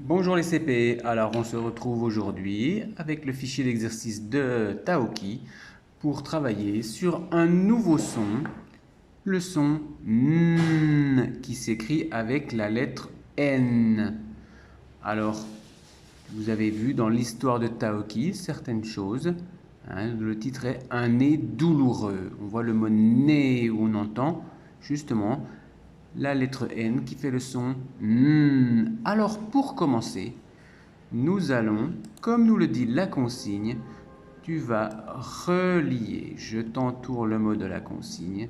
Bonjour les CP, alors on se retrouve aujourd'hui avec le fichier d'exercice de Taoki pour travailler sur un nouveau son, le son N qui s'écrit avec la lettre N. Alors, vous avez vu dans l'histoire de Taoki certaines choses. Le titre est Un nez douloureux. On voit le mot nez où on entend justement la lettre N qui fait le son N. Alors pour commencer, nous allons, comme nous le dit la consigne, tu vas relier. Je t'entoure le mot de la consigne.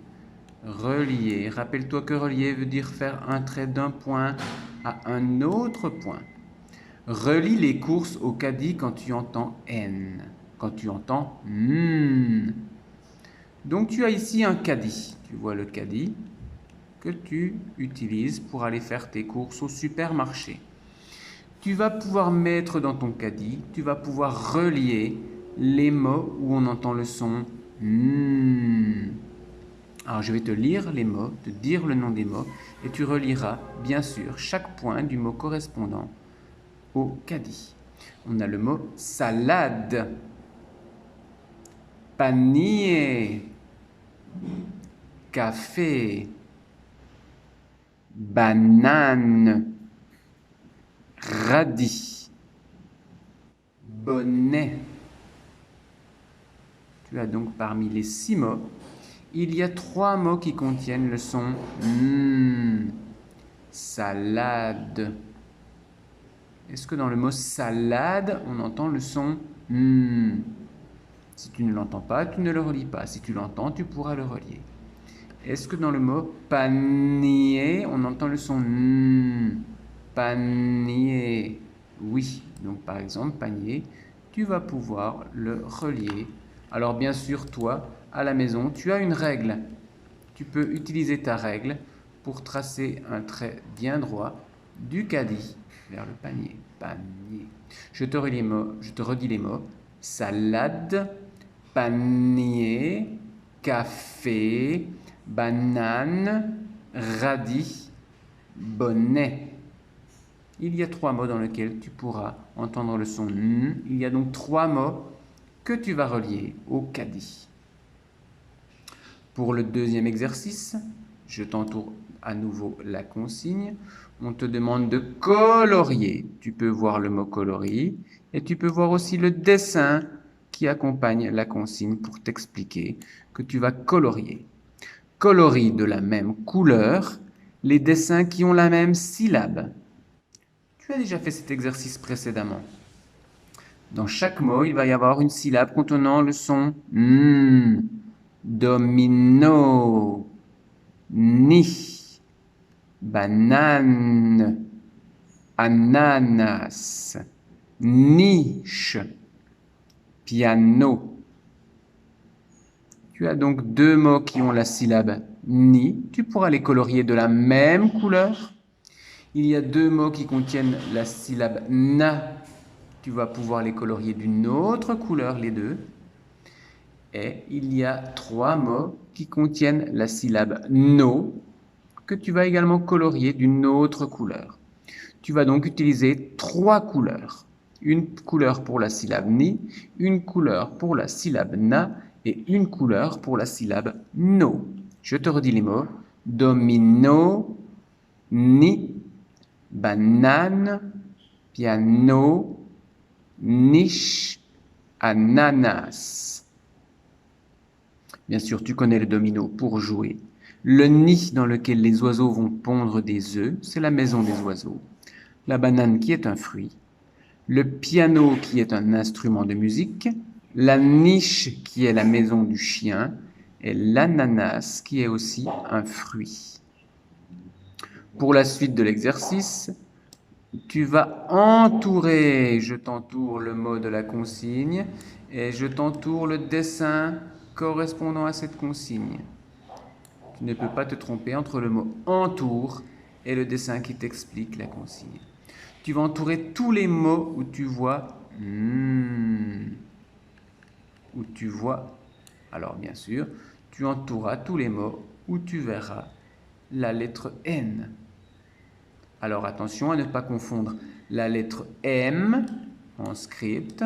Relier. Rappelle-toi que relier veut dire faire un trait d'un point à un autre point. Relie les courses au caddie quand tu entends N. Quand tu entends N. Donc tu as ici un caddie. Tu vois le caddie que tu utilises pour aller faire tes courses au supermarché. Tu vas pouvoir mettre dans ton caddie, tu vas pouvoir relier les mots où on entend le son N. Alors je vais te lire les mots, te dire le nom des mots, et tu relieras bien sûr chaque point du mot correspondant au caddie. On a le mot salade, panier, café, banane, radis, bonnet. Tu as donc parmi les 6 mots, il y a 3 mots qui contiennent le son N. Salade. Est-ce que dans le mot salade, on entend le son N? Si tu ne l'entends pas, tu ne le relis pas. Si tu l'entends, tu pourras le relier. Est-ce que dans le mot panier, on entend le son N? Panier. Oui. Donc par exemple, panier, tu vas pouvoir le relier. Alors bien sûr, toi, à la maison, tu as une règle. Tu peux utiliser ta règle pour tracer un trait bien droit du caddie vers le panier. Panier. Je te redis les mots. Salade, panier, café, banane, radis, bonnet. Il y a 3 mots dans lesquels tu pourras entendre le son N. Il y a donc 3 mots que tu vas relier au caddie. Pour le deuxième exercice, je t'entoure à nouveau la consigne. On te demande de colorier. Tu peux voir le mot coloris et tu peux voir aussi le dessin qui accompagne la consigne pour t'expliquer que tu vas colorier. Colorie de la même couleur les dessins qui ont la même syllabe. Tu as déjà fait cet exercice précédemment. Dans chaque mot, il va y avoir une syllabe contenant le son N. Domino, ni, banane, ananas, niche, piano. Tu as donc 2 mots qui ont la syllabe ni. Tu pourras les colorier de la même couleur. Il y a 2 mots qui contiennent la syllabe na. Tu vas pouvoir les colorier d'une autre couleur, les deux. Et il y a 3 mots qui contiennent la syllabe no, que tu vas également colorier d'une autre couleur. Tu vas donc utiliser 3 couleurs. Une couleur pour la syllabe ni, une couleur pour la syllabe na et une couleur pour la syllabe no. Je te redis les mots. Domino, ni, banane, piano, niche, ananas. Bien sûr, tu connais le domino pour jouer. Le nid dans lequel les oiseaux vont pondre des œufs, c'est la maison des oiseaux. La banane qui est un fruit. Le piano qui est un instrument de musique. La niche qui est la maison du chien. Et l'ananas qui est aussi un fruit. Pour la suite de l'exercice, tu vas entourer, je t'entoure le mot de la consigne et je t'entoure le dessin correspondant à cette consigne. Tu ne peux pas te tromper entre le mot entoure et le dessin qui t'explique la consigne. Tu vas entourer tous les mots où tu vois où tu vois. Alors bien sûr, tu entoureras tous les mots où tu verras la lettre N. Alors attention à ne pas confondre la lettre M en script,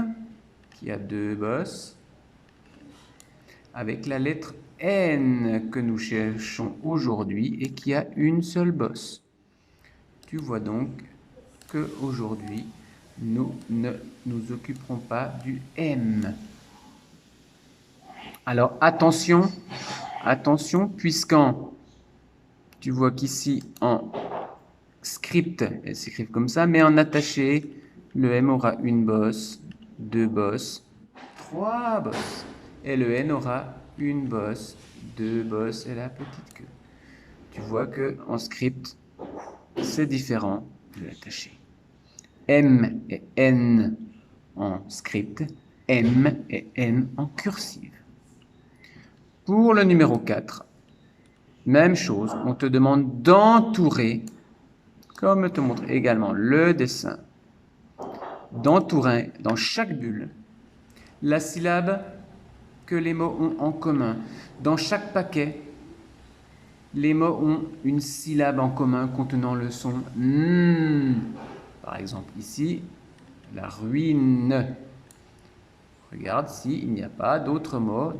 qui a 2 bosses, avec la lettre N que nous cherchons aujourd'hui et qui a une seule bosse. Tu vois donc qu'aujourd'hui, nous ne nous occuperons pas du M. Alors attention, puisqu'en, tu vois qu'ici en script, elle s'écrit comme ça, mais en attaché, le M aura une bosse, 2 bosses, 3 bosses. Et le N aura une bosse, 2 bosses et la petite queue. Tu vois que en script, c'est différent de l'attaché. M et N en script, M et N en cursive. Pour le numéro 4, même chose, on te demande d'entourer, comme te montre également le dessin, d'entourer dans chaque bulle la syllabe que les mots ont en commun. Dans chaque paquet, les mots ont une syllabe en commun contenant le son N. Par exemple, ici, la ruine. Regarde s'il n'y a pas d'autres mots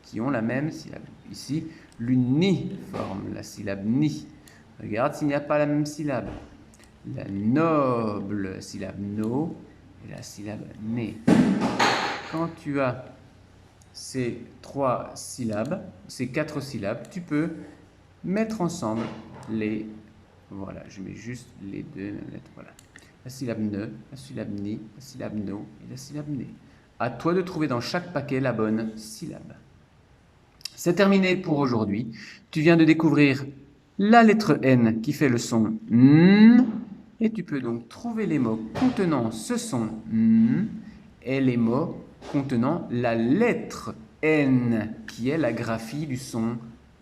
qui ont la même syllabe. Ici, l'uniforme, la syllabe ni. Regarde s'il n'y a pas la même syllabe. La noble, syllabe no, et la syllabe né. Quand tu as ces 3 syllabes, ces 4 syllabes, tu peux mettre ensemble les... Voilà, je mets juste les 2 lettres. Voilà. La syllabe ne, la syllabe ni, la syllabe no et la syllabe né. À toi de trouver dans chaque paquet la bonne syllabe. C'est terminé pour aujourd'hui. Tu viens de découvrir la lettre N qui fait le son N. Et tu peux donc trouver les mots contenant ce son N et les mots contenant la lettre N qui est la graphie du son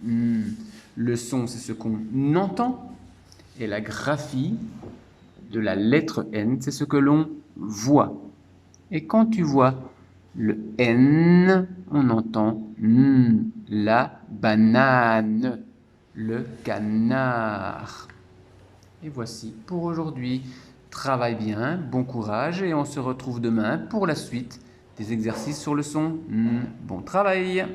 N. Le son, c'est ce qu'on entend. Et la graphie de la lettre N, c'est ce que l'on voit. Et quand tu vois le N, on entend N, la banane, le canard. Et voici pour aujourd'hui. Travaille bien, bon courage et on se retrouve demain pour la suite des exercices sur le son N. Bon travail!